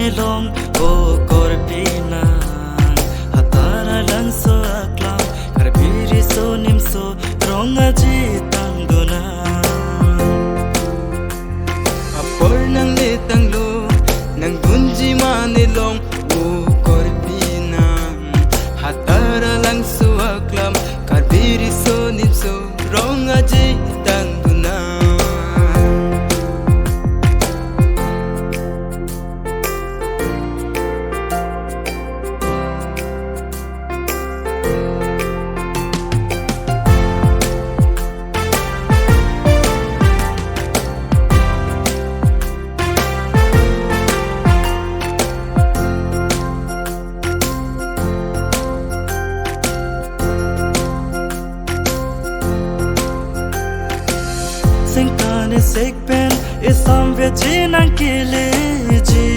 manilong o korpinan hatara lang so aklam karbiri so nimso ronga jitang duna apor nang letang lo nang gunji manilong o korpinan hatara lang so aklam karbiri so nimso ronga jitang duna Sengkane sekpen isam vechinang kileji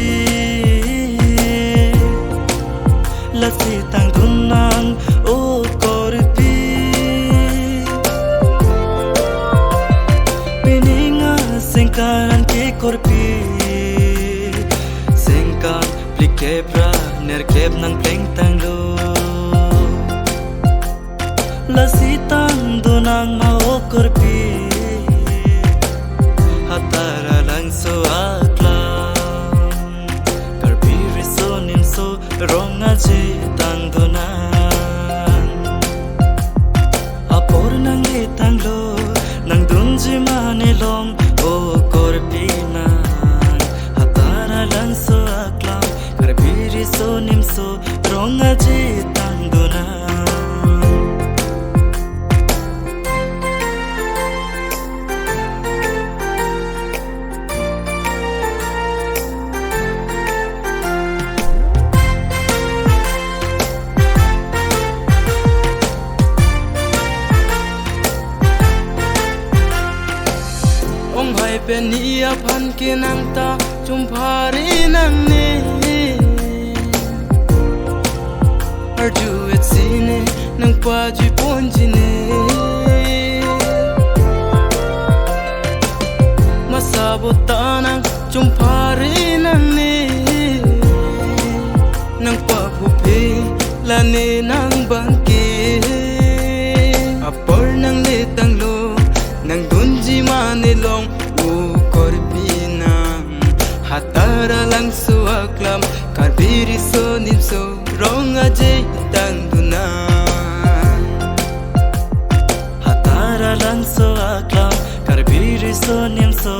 lasi tang dunang o korpi pininga sengkaran ke korpi sengkan plikebra nerkeb nang pleng tang lo lasi tang dunang o korpi hatara lang so aklam karbiri so nimso ronga jitang dunan apor nang litang lo nang dunji manilong o korpinan hatara lang so aklam karbiri so nimso ronga jitang dunan hai penia phan ke nang ta chumphari nang ne arju et sine nang pa ji ponji ne masabo ta nang chumphari nang ne nang pa phu phe la ne nang bang ke apor nang le tang lo nang dunji manilong o korpinan hatara lang so aklam karbiri so nimso ronga jitang dunan hatara lang so aklam karbiri so nimso